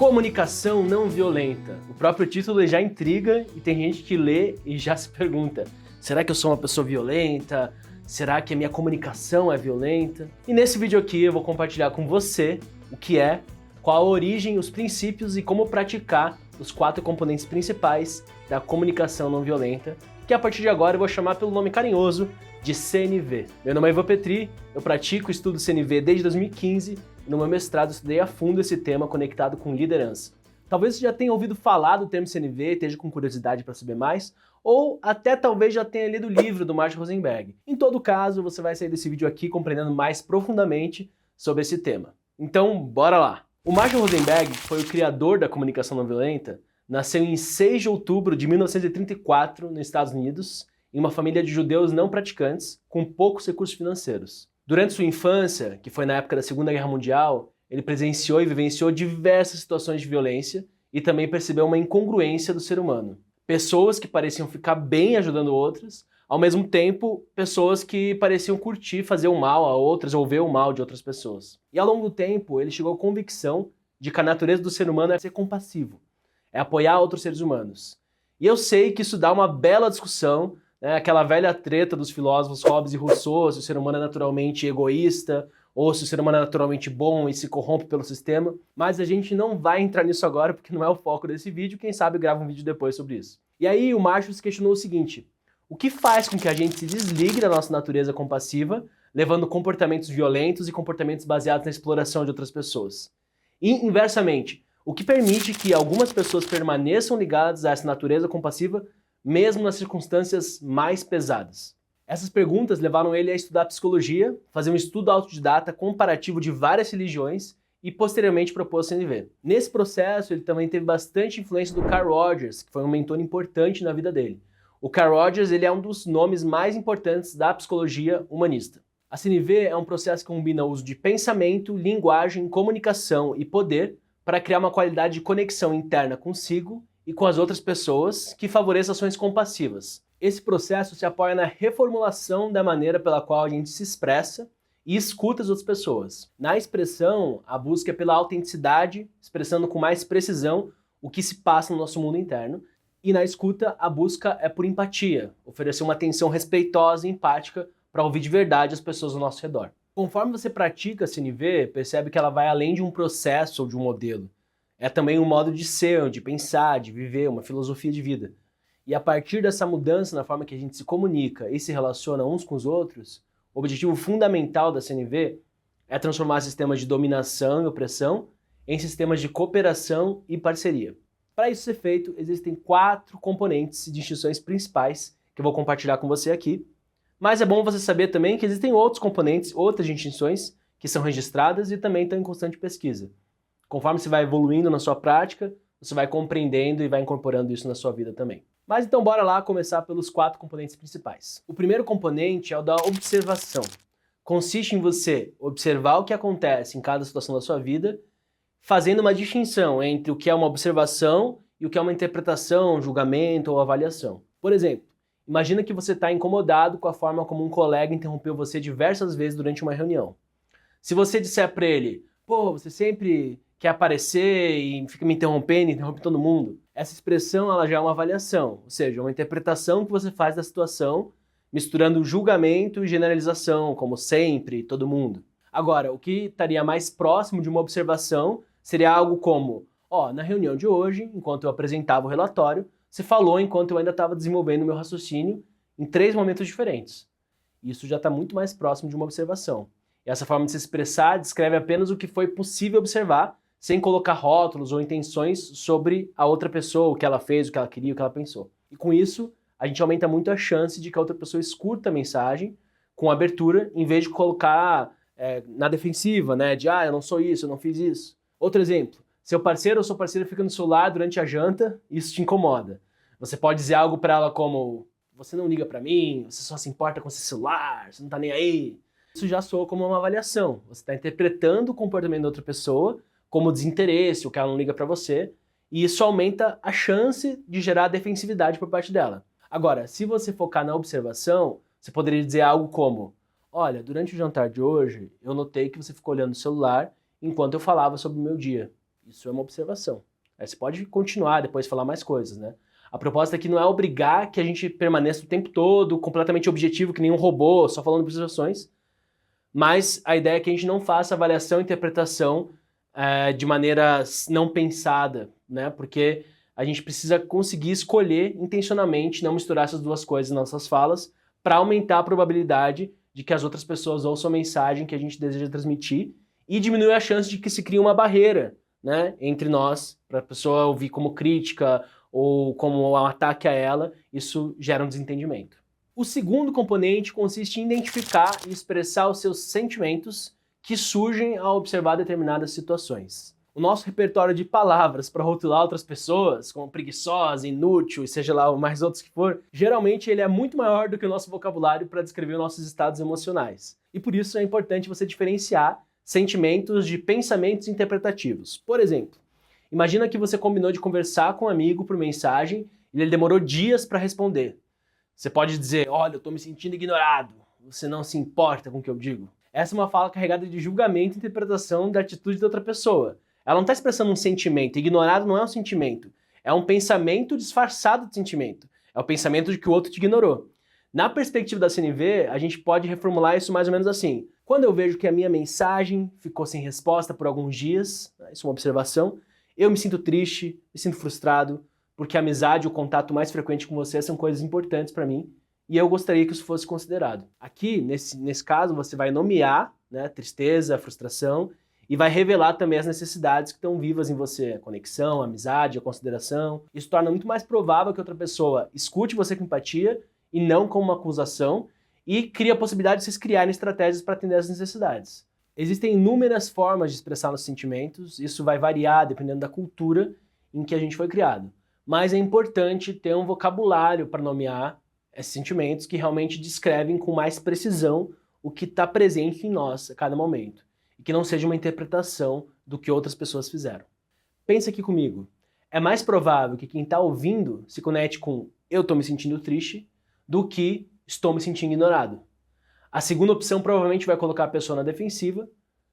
Comunicação não violenta. O próprio título já intriga e tem gente que lê e já se pergunta: será que eu sou uma pessoa violenta? Será que a minha comunicação é violenta? E nesse vídeo aqui eu vou compartilhar com você o que é, qual a origem, os princípios e como praticar os 4 componentes principais da comunicação não violenta, que a partir de agora eu vou chamar pelo nome carinhoso de CNV. Meu nome é Ivan Petri, eu pratico e estudo CNV desde 2015 e no meu mestrado estudei a fundo esse tema conectado com liderança. Talvez você já tenha ouvido falar do termo CNV, esteja com curiosidade para saber mais, ou até talvez já tenha lido o livro do Marshall Rosenberg. Em todo caso, você vai sair desse vídeo aqui compreendendo mais profundamente sobre esse tema. Então, bora lá! O Marshall Rosenberg foi o criador da comunicação não violenta, nasceu em 6 de outubro de 1934 nos Estados Unidos, em uma família de judeus não praticantes, com poucos recursos financeiros. Durante sua infância, que foi na época da Segunda Guerra Mundial, ele presenciou e vivenciou diversas situações de violência e também percebeu uma incongruência do ser humano. Pessoas que pareciam ficar bem ajudando outras, ao mesmo tempo, pessoas que pareciam curtir fazer o mal a outras ou ver o mal de outras pessoas. E ao longo do tempo, ele chegou à convicção de que a natureza do ser humano é ser compassivo, é apoiar outros seres humanos. E eu sei que isso dá uma bela discussão, né? Aquela velha treta dos filósofos Hobbes e Rousseau, se o ser humano é naturalmente egoísta, ou se o ser humano é naturalmente bom e se corrompe pelo sistema, mas a gente não vai entrar nisso agora porque não é o foco desse vídeo, quem sabe grava um vídeo depois sobre isso. E aí o Marshall se questionou o seguinte: o que faz com que a gente se desligue da nossa natureza compassiva, levando comportamentos violentos e comportamentos baseados na exploração de outras pessoas? E, inversamente, o que permite que algumas pessoas permaneçam ligadas a essa natureza compassiva, mesmo nas circunstâncias mais pesadas? Essas perguntas levaram ele a estudar psicologia, fazer um estudo autodidata comparativo de várias religiões e posteriormente propôs CNV. Nesse processo, ele também teve bastante influência do Carl Rogers, que foi um mentor importante na vida dele. O Carl Rogers ele é um dos nomes mais importantes da psicologia humanista. A CNV é um processo que combina o uso de pensamento, linguagem, comunicação e poder para criar uma qualidade de conexão interna consigo e com as outras pessoas que favoreça ações compassivas. Esse processo se apoia na reformulação da maneira pela qual a gente se expressa e escuta as outras pessoas. Na expressão, a busca é pela autenticidade, expressando com mais precisão o que se passa no nosso mundo interno. E na escuta, a busca é por empatia, oferecer uma atenção respeitosa e empática para ouvir de verdade as pessoas ao nosso redor. Conforme você pratica a CNV, percebe que ela vai além de um processo ou de um modelo. É também um modo de ser, de pensar, de viver, uma filosofia de vida. E a partir dessa mudança na forma que a gente se comunica e se relaciona uns com os outros, o objetivo fundamental da CNV é transformar sistemas de dominação e opressão em sistemas de cooperação e parceria. Para isso ser feito, existem 4 componentes e distinções principais que eu vou compartilhar com você aqui. Mas é bom você saber também que existem outros componentes, outras distinções que são registradas e também estão em constante pesquisa. Conforme você vai evoluindo na sua prática, você vai compreendendo e vai incorporando isso na sua vida também. Mas então bora lá começar pelos 4 componentes principais. O primeiro componente é o da observação. Consiste em você observar o que acontece em cada situação da sua vida, fazendo uma distinção entre o que é uma observação e o que é uma interpretação, julgamento ou avaliação. Por exemplo, imagina que você está incomodado com a forma como um colega interrompeu você diversas vezes durante uma reunião. Se você disser para ele: pô, você sempre quer aparecer e fica me interrompendo, interrompe todo mundo, essa expressão ela já é uma avaliação, ou seja, uma interpretação que você faz da situação, misturando julgamento e generalização, como sempre, todo mundo. Agora, o que estaria mais próximo de uma observação seria algo como: na reunião de hoje, enquanto eu apresentava o relatório, você falou enquanto eu ainda estava desenvolvendo o meu raciocínio em 3 momentos diferentes. Isso já está muito mais próximo de uma observação. E essa forma de se expressar descreve apenas o que foi possível observar, sem colocar rótulos ou intenções sobre a outra pessoa, o que ela fez, o que ela queria, o que ela pensou. E com isso, a gente aumenta muito a chance de que a outra pessoa escuta a mensagem com abertura, em vez de colocar na defensiva, né? De eu não sou isso, eu não fiz isso. Outro exemplo: seu parceiro ou sua parceira fica no celular durante a janta e isso te incomoda. Você pode dizer algo para ela como: você não liga para mim, você só se importa com esse celular, você não tá nem aí. Isso já soa como uma avaliação. Você está interpretando o comportamento da outra pessoa como desinteresse, o que ela não liga para você, e isso aumenta a chance de gerar defensividade por parte dela. Agora, se você focar na observação, você poderia dizer algo como: olha, durante o jantar de hoje, eu notei que você ficou olhando o celular enquanto eu falava sobre o meu dia. Isso é uma observação. Aí você pode continuar depois falar mais coisas, né? A proposta aqui não é obrigar que a gente permaneça o tempo todo completamente objetivo, que nem um robô, só falando observações, mas a ideia é que a gente não faça avaliação e interpretação de maneira não pensada, né? Porque a gente precisa conseguir escolher intencionalmente não misturar essas duas coisas nas nossas falas para aumentar a probabilidade de que as outras pessoas ouçam a mensagem que a gente deseja transmitir e diminuir a chance de que se crie uma barreira, né, entre nós, para a pessoa ouvir como crítica ou como um ataque a ela. Isso gera um desentendimento. O segundo componente consiste em identificar e expressar os seus sentimentos que surgem ao observar determinadas situações. O nosso repertório de palavras para rotular outras pessoas, como preguiçosa, inútil e seja lá o mais outros que for, geralmente ele é muito maior do que o nosso vocabulário para descrever nossos estados emocionais. E por isso é importante você diferenciar sentimentos de pensamentos interpretativos. Por exemplo, imagina que você combinou de conversar com um amigo por mensagem e ele demorou dias para responder. Você pode dizer, olha, eu estou me sentindo ignorado, você não se importa com o que eu digo. Essa é uma fala carregada de julgamento e interpretação da atitude da outra pessoa. Ela não está expressando um sentimento. Ignorado não é um sentimento. É um pensamento disfarçado de sentimento. É o pensamento de que o outro te ignorou. Na perspectiva da CNV, a gente pode reformular isso mais ou menos assim. Quando eu vejo que a minha mensagem ficou sem resposta por alguns dias, isso é uma observação, eu me sinto triste, me sinto frustrado, porque a amizade e o contato mais frequente com você são coisas importantes para mim, e eu gostaria que isso fosse considerado. Aqui, nesse caso, você vai nomear, né, tristeza, frustração, e vai revelar também as necessidades que estão vivas em você, a conexão, a amizade, a consideração. Isso torna muito mais provável que outra pessoa escute você com empatia e não como uma acusação, e cria a possibilidade de vocês criarem estratégias para atender as necessidades. Existem inúmeras formas de expressar nossos sentimentos, isso vai variar dependendo da cultura em que a gente foi criado. Mas é importante ter um vocabulário para nomear esses sentimentos que realmente descrevem com mais precisão o que está presente em nós a cada momento. E que não seja uma interpretação do que outras pessoas fizeram. Pensa aqui comigo. É mais provável que quem está ouvindo se conecte com eu estou me sentindo triste do que estou me sentindo ignorado. A segunda opção provavelmente vai colocar a pessoa na defensiva,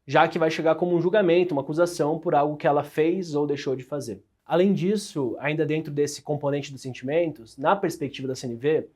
já que vai chegar como um julgamento, uma acusação por algo que ela fez ou deixou de fazer. Além disso, ainda dentro desse componente dos sentimentos, na perspectiva da CNV,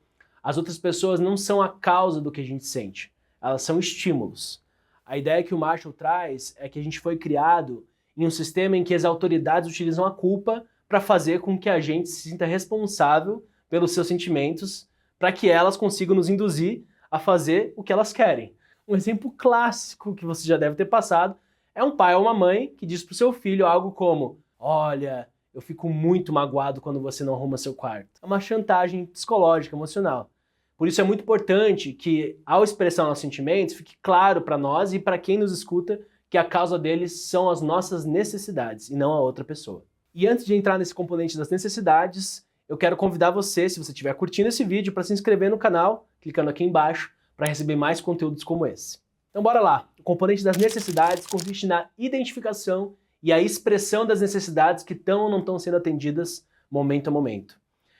as outras pessoas não são a causa do que a gente sente, elas são estímulos. A ideia que o Marshall traz é que a gente foi criado em um sistema em que as autoridades utilizam a culpa para fazer com que a gente se sinta responsável pelos seus sentimentos, para que elas consigam nos induzir a fazer o que elas querem. Um exemplo clássico que você já deve ter passado é um pai ou uma mãe que diz para o seu filho algo como: olha, eu fico muito magoado quando você não arruma seu quarto. É uma chantagem psicológica, emocional. Por isso é muito importante que, ao expressar nossos sentimentos, fique claro para nós e para quem nos escuta que a causa deles são as nossas necessidades e não a outra pessoa. E antes de entrar nesse componente das necessidades, eu quero convidar você, se você estiver curtindo esse vídeo, para se inscrever no canal, clicando aqui embaixo, para receber mais conteúdos como esse. Então bora lá! O componente das necessidades consiste na identificação e a expressão das necessidades que estão ou não estão sendo atendidas momento a momento.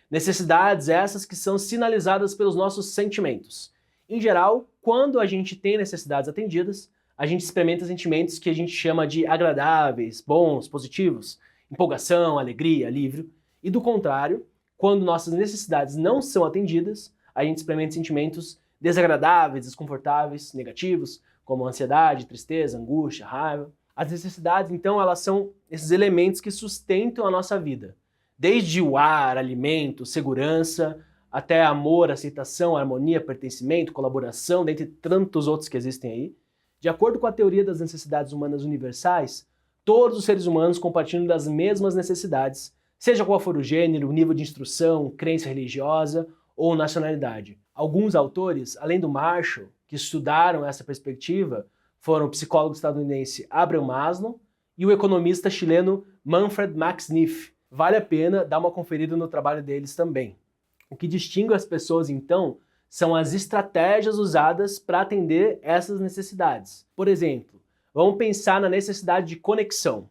Necessidades essas que são sinalizadas pelos nossos sentimentos. Em geral, quando a gente tem necessidades atendidas, a gente experimenta sentimentos que a gente chama de agradáveis, bons, positivos, empolgação, alegria, alívio. E do contrário, quando nossas necessidades não são atendidas, a gente experimenta sentimentos desagradáveis, desconfortáveis, negativos, como ansiedade, tristeza, angústia, raiva. As necessidades, então, elas são esses elementos que sustentam a nossa vida. Desde o ar, alimento, segurança, até amor, aceitação, harmonia, pertencimento, colaboração, dentre tantos outros que existem aí. De acordo com a teoria das necessidades humanas universais, todos os seres humanos compartilham das mesmas necessidades, seja qual for o gênero, o nível de instrução, crença religiosa ou nacionalidade. Alguns autores, além do Marshall, que estudaram essa perspectiva, foram o psicólogo estadunidense Abraham Maslow e o economista chileno Manfred Max Neff. Vale a pena dar uma conferida no trabalho deles também. O que distingue as pessoas, então, são as estratégias usadas para atender essas necessidades. Por exemplo, vamos pensar na necessidade de conexão.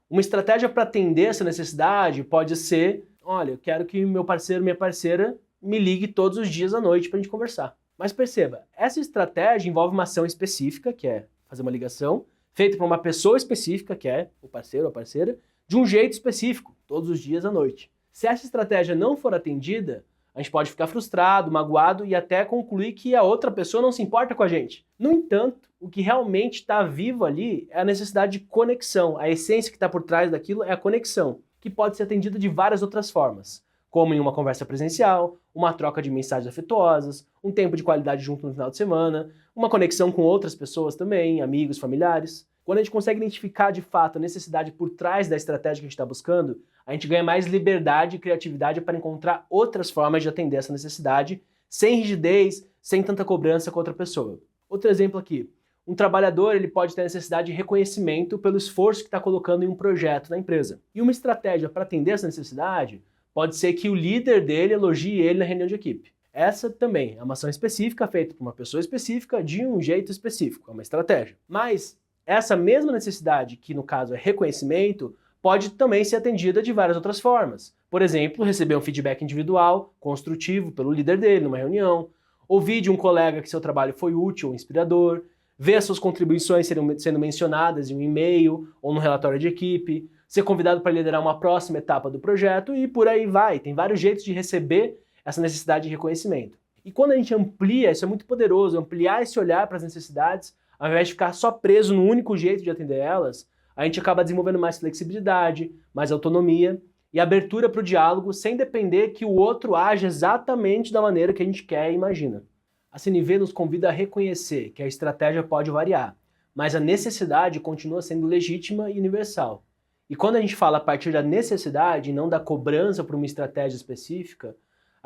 Uma estratégia para atender essa necessidade pode ser: olha, eu quero que meu parceiro, minha parceira me ligue todos os dias à noite para a gente conversar. Mas perceba, essa estratégia envolve uma ação específica, que é fazer uma ligação, feito por uma pessoa específica, que é o parceiro ou a parceira, de um jeito específico, todos os dias à noite. Se essa estratégia não for atendida, a gente pode ficar frustrado, magoado e até concluir que a outra pessoa não se importa com a gente. No entanto, o que realmente está vivo ali é a necessidade de conexão. A essência que está por trás daquilo é a conexão, que pode ser atendida de várias outras formas, como em uma conversa presencial, uma troca de mensagens afetuosas, um tempo de qualidade junto no final de semana, uma conexão com outras pessoas também, amigos, familiares. Quando a gente consegue identificar de fato a necessidade por trás da estratégia que a gente está buscando, a gente ganha mais liberdade e criatividade para encontrar outras formas de atender essa necessidade, sem rigidez, sem tanta cobrança com outra pessoa. Outro exemplo aqui, um trabalhador ele pode ter necessidade de reconhecimento pelo esforço que está colocando em um projeto na empresa. E uma estratégia para atender essa necessidade pode ser que o líder dele elogie ele na reunião de equipe. Essa também é uma ação específica feita por uma pessoa específica de um jeito específico, é uma estratégia. Mas essa mesma necessidade, que no caso é reconhecimento, pode também ser atendida de várias outras formas. Por exemplo, receber um feedback individual, construtivo, pelo líder dele numa reunião, ouvir de um colega que seu trabalho foi útil ou inspirador, ver as suas contribuições sendo mencionadas em um e-mail ou no relatório de equipe, ser convidado para liderar uma próxima etapa do projeto e por aí vai. Tem vários jeitos de receber essa necessidade de reconhecimento. E quando a gente amplia, isso é muito poderoso, ampliar esse olhar para as necessidades, ao invés de ficar só preso no único jeito de atender elas, a gente acaba desenvolvendo mais flexibilidade, mais autonomia e abertura para o diálogo sem depender que o outro age exatamente da maneira que a gente quer e imagina. A CNV nos convida a reconhecer que a estratégia pode variar, mas a necessidade continua sendo legítima e universal. E quando a gente fala a partir da necessidade e não da cobrança por uma estratégia específica,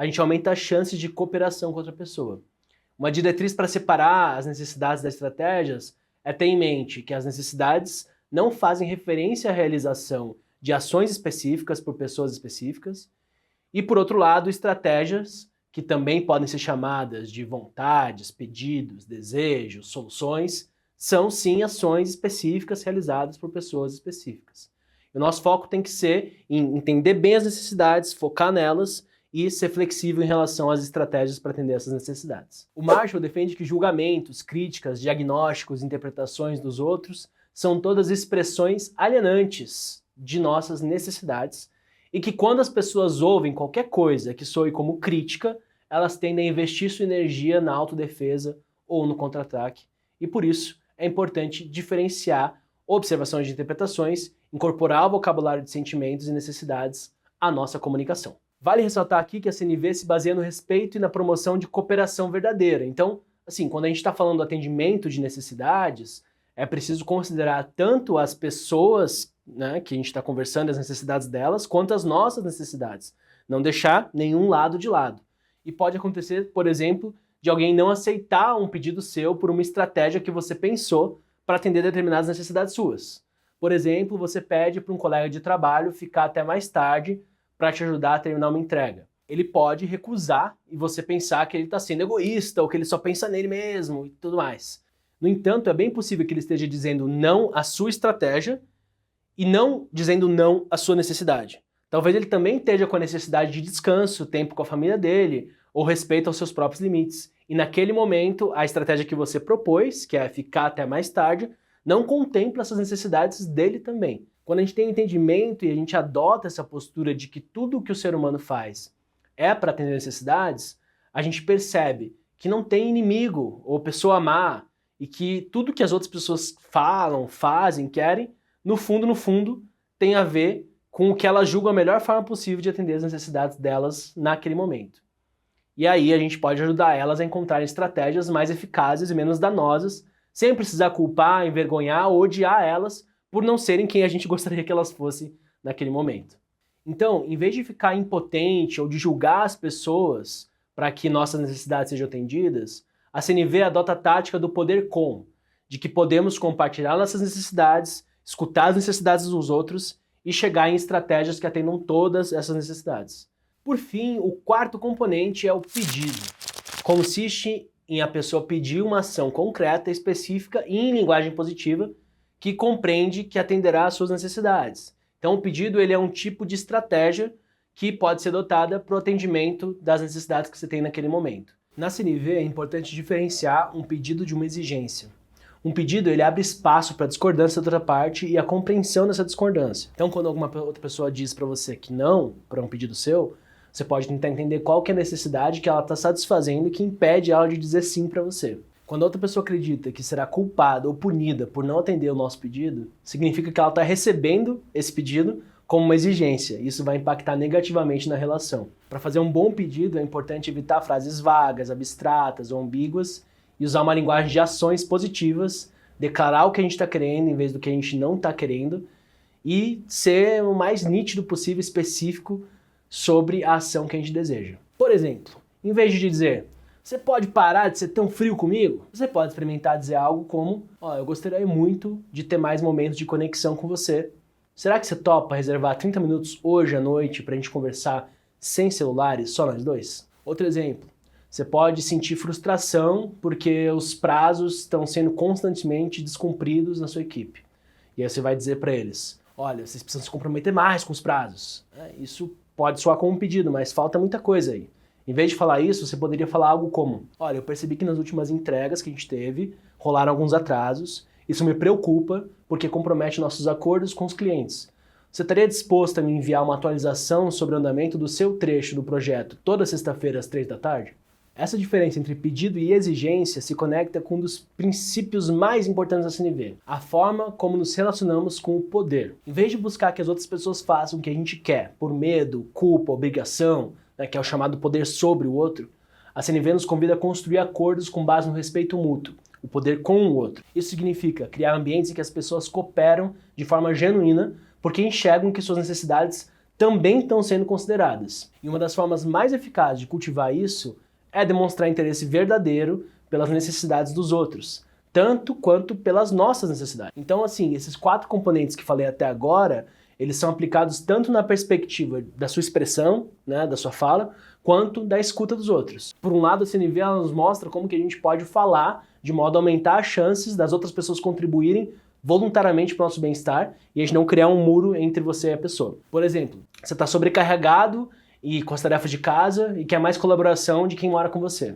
a gente aumenta as chances de cooperação com outra pessoa. Uma diretriz para separar as necessidades das estratégias é ter em mente que as necessidades não fazem referência à realização de ações específicas por pessoas específicas, e por outro lado, estratégias, que também podem ser chamadas de vontades, pedidos, desejos, soluções, são sim ações específicas realizadas por pessoas específicas. E o nosso foco tem que ser em entender bem as necessidades, focar nelas e ser flexível em relação às estratégias para atender essas necessidades. O Marshall defende que julgamentos, críticas, diagnósticos, interpretações dos outros são todas expressões alienantes de nossas necessidades e que quando as pessoas ouvem qualquer coisa que soe como crítica, elas tendem a investir sua energia na autodefesa ou no contra-ataque e por isso é importante diferenciar observações de interpretações, incorporar o vocabulário de sentimentos e necessidades à nossa comunicação. Vale ressaltar aqui que a CNV se baseia no respeito e na promoção de cooperação verdadeira. Então, assim, quando a gente está falando do atendimento de necessidades, é preciso considerar tanto as pessoas, né, que a gente está conversando, as necessidades delas, quanto as nossas necessidades. Não deixar nenhum lado de lado. E pode acontecer, por exemplo, de alguém não aceitar um pedido seu por uma estratégia que você pensou para atender determinadas necessidades suas. Por exemplo, você pede para um colega de trabalho ficar até mais tarde para te ajudar a terminar uma entrega. Ele pode recusar e você pensar que ele está sendo egoísta ou que ele só pensa nele mesmo e tudo mais. No entanto, é bem possível que ele esteja dizendo não à sua estratégia e não dizendo não à sua necessidade. Talvez ele também esteja com a necessidade de descanso, tempo com a família dele, ou respeito aos seus próprios limites. E naquele momento, a estratégia que você propôs, que é ficar até mais tarde, não contempla essas necessidades dele também. Quando a gente tem entendimento e a gente adota essa postura de que tudo o que o ser humano faz é para atender necessidades, a gente percebe que não tem inimigo ou pessoa má e que tudo que as outras pessoas falam, fazem, querem, no fundo, tem a ver com o que elas julgam a melhor forma possível de atender as necessidades delas naquele momento. E aí a gente pode ajudar elas a encontrarem estratégias mais eficazes e menos danosas, sem precisar culpar, envergonhar ou odiar elas por não serem quem a gente gostaria que elas fossem naquele momento. Então, em vez de ficar impotente ou de julgar as pessoas para que nossas necessidades sejam atendidas, a CNV adota a tática do poder com, de que podemos compartilhar nossas necessidades, escutar as necessidades dos outros e chegar em estratégias que atendam todas essas necessidades. Por fim, o quarto componente é o pedido. Consiste em a pessoa pedir uma ação concreta, específica e em linguagem positiva que compreende que atenderá às suas necessidades. Então o pedido ele é um tipo de estratégia que pode ser adotada para o atendimento das necessidades que você tem naquele momento. Na CNV é importante diferenciar um pedido de uma exigência. Um pedido, ele abre espaço para a discordância da outra parte e a compreensão dessa discordância. Então, quando alguma outra pessoa diz para você que não para um pedido seu, você pode tentar entender qual que é a necessidade que ela está satisfazendo e que impede ela de dizer sim para você. Quando a outra pessoa acredita que será culpada ou punida por não atender o nosso pedido, significa que ela está recebendo esse pedido como uma exigência. Isso vai impactar negativamente na relação. Para fazer um bom pedido, é importante evitar frases vagas, abstratas ou ambíguas e usar uma linguagem de ações positivas, declarar o que a gente está querendo em vez do que a gente não está querendo e ser o mais nítido possível, específico sobre a ação que a gente deseja. Por exemplo, em vez de dizer, você pode parar de ser tão frio comigo? Você pode experimentar dizer algo como, eu gostaria muito de ter mais momentos de conexão com você. Será que você topa reservar 30 minutos hoje à noite para a gente conversar sem celulares, só nós dois? Outro exemplo. Você pode sentir frustração porque os prazos estão sendo constantemente descumpridos na sua equipe. E aí você vai dizer para eles, olha, vocês precisam se comprometer mais com os prazos. Isso pode soar como um pedido, mas falta muita coisa aí. Em vez de falar isso, você poderia falar algo como, olha, eu percebi que nas últimas entregas que a gente teve, rolaram alguns atrasos. Isso me preocupa porque compromete nossos acordos com os clientes. Você estaria disposto a me enviar uma atualização sobre o andamento do seu trecho do projeto toda sexta-feira às 3 da tarde? Essa diferença entre pedido e exigência se conecta com um dos princípios mais importantes da CNV, a forma como nos relacionamos com o poder. Em vez de buscar que as outras pessoas façam o que a gente quer, por medo, culpa, obrigação, que é o chamado poder sobre o outro, a CNV nos convida a construir acordos com base no respeito mútuo, o poder com o outro. Isso significa criar ambientes em que as pessoas cooperam de forma genuína porque enxergam que suas necessidades também estão sendo consideradas. E uma das formas mais eficazes de cultivar isso é demonstrar interesse verdadeiro pelas necessidades dos outros, tanto quanto pelas nossas necessidades. Então, assim, esses 4 componentes que falei até agora, eles são aplicados tanto na perspectiva da sua expressão, da sua fala, quanto da escuta dos outros. Por um lado, a CNV ela nos mostra como que a gente pode falar de modo a aumentar as chances das outras pessoas contribuírem voluntariamente para o nosso bem-estar e a gente não criar um muro entre você e a pessoa. Por exemplo, você está sobrecarregado e com as tarefas de casa e quer mais colaboração de quem mora com você.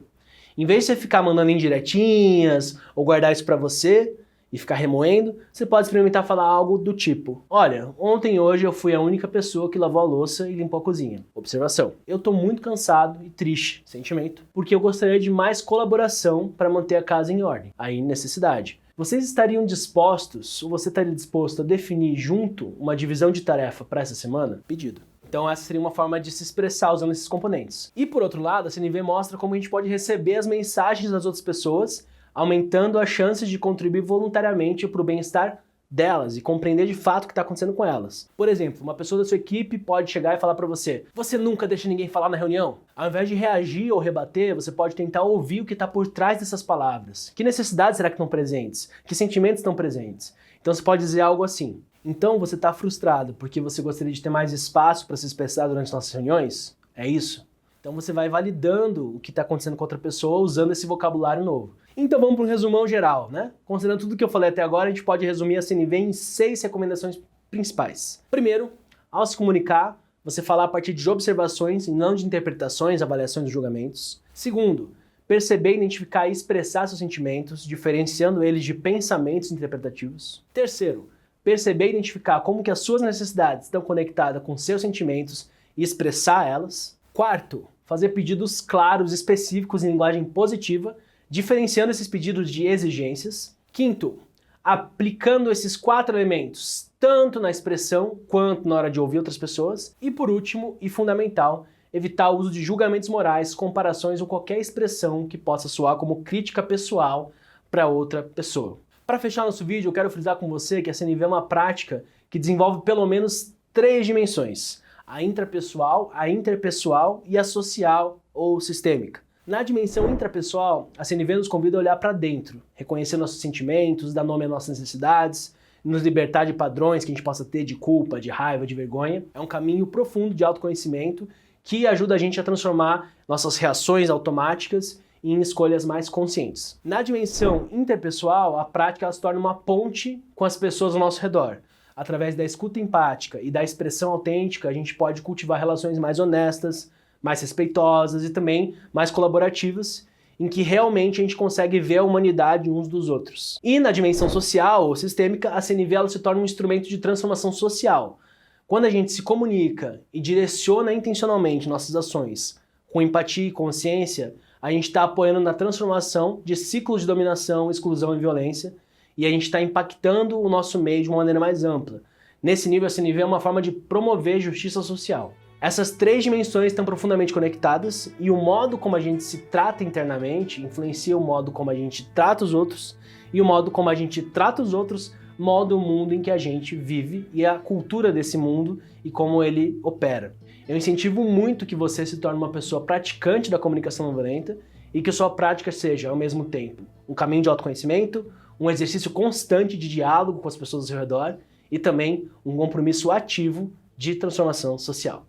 Em vez de você ficar mandando indiretinhas ou guardar isso para você e ficar remoendo, você pode experimentar falar algo do tipo, olha, ontem e hoje eu fui a única pessoa que lavou a louça e limpou a cozinha. Observação, eu tô muito cansado e triste, sentimento, porque eu gostaria de mais colaboração para manter a casa em ordem. Aí, necessidade. Vocês estariam dispostos, ou você estaria disposto a definir junto uma divisão de tarefa para essa semana? Pedido. Então essa seria uma forma de se expressar usando esses componentes. E por outro lado, a CNV mostra como a gente pode receber as mensagens das outras pessoas, aumentando as chances de contribuir voluntariamente para o bem-estar delas e compreender de fato o que está acontecendo com elas. Por exemplo, uma pessoa da sua equipe pode chegar e falar para você, você nunca deixa ninguém falar na reunião? Ao invés de reagir ou rebater, você pode tentar ouvir o que está por trás dessas palavras. Que necessidades será que estão presentes? Que sentimentos estão presentes? Então você pode dizer algo assim, então você está frustrado porque você gostaria de ter mais espaço para se expressar durante nossas reuniões? É isso? Então você vai validando o que está acontecendo com outra pessoa usando esse vocabulário novo. Então vamos para um resumão geral, Considerando tudo que eu falei até agora, a gente pode resumir a CNV em 6 recomendações principais. Primeiro, ao se comunicar, você falar a partir de observações e não de interpretações, avaliações e julgamentos. Segundo, perceber, identificar e expressar seus sentimentos, diferenciando eles de pensamentos interpretativos. Terceiro, perceber e identificar como que as suas necessidades estão conectadas com seus sentimentos e expressar elas. Quarto, fazer pedidos claros e específicos em linguagem positiva, diferenciando esses pedidos de exigências. Quinto, aplicando esses 4 elementos, tanto na expressão quanto na hora de ouvir outras pessoas. E por último, e fundamental, evitar o uso de julgamentos morais, comparações ou qualquer expressão que possa soar como crítica pessoal para outra pessoa. Para fechar nosso vídeo, eu quero frisar com você que a CNV é uma prática que desenvolve pelo menos 3 dimensões: a intrapessoal, a interpessoal e a social ou sistêmica. Na dimensão intrapessoal, a CNV nos convida a olhar para dentro, reconhecer nossos sentimentos, dar nome às nossas necessidades, nos libertar de padrões que a gente possa ter de culpa, de raiva, de vergonha. É um caminho profundo de autoconhecimento que ajuda a gente a transformar nossas reações automáticas em escolhas mais conscientes. Na dimensão interpessoal, a prática ela se torna uma ponte com as pessoas ao nosso redor. Através da escuta empática e da expressão autêntica, a gente pode cultivar relações mais honestas, mais respeitosas e também mais colaborativas. em que realmente a gente consegue ver a humanidade uns dos outros. E na dimensão social ou sistêmica, a CNV ela se torna um instrumento de transformação social. Quando a gente se comunica e direciona intencionalmente nossas ações com empatia e consciência, a gente está apoiando na transformação de ciclos de dominação, exclusão e violência, e a gente está impactando o nosso meio de uma maneira mais ampla. Nesse nível, a CNV é uma forma de promover justiça social. Essas três dimensões estão profundamente conectadas e o modo como a gente se trata internamente influencia o modo como a gente trata os outros, e o modo como a gente trata os outros molda o mundo em que a gente vive e a cultura desse mundo e como ele opera. Eu incentivo muito que você se torne uma pessoa praticante da comunicação não violenta e que sua prática seja, ao mesmo tempo, um caminho de autoconhecimento, um exercício constante de diálogo com as pessoas ao seu redor e também um compromisso ativo de transformação social.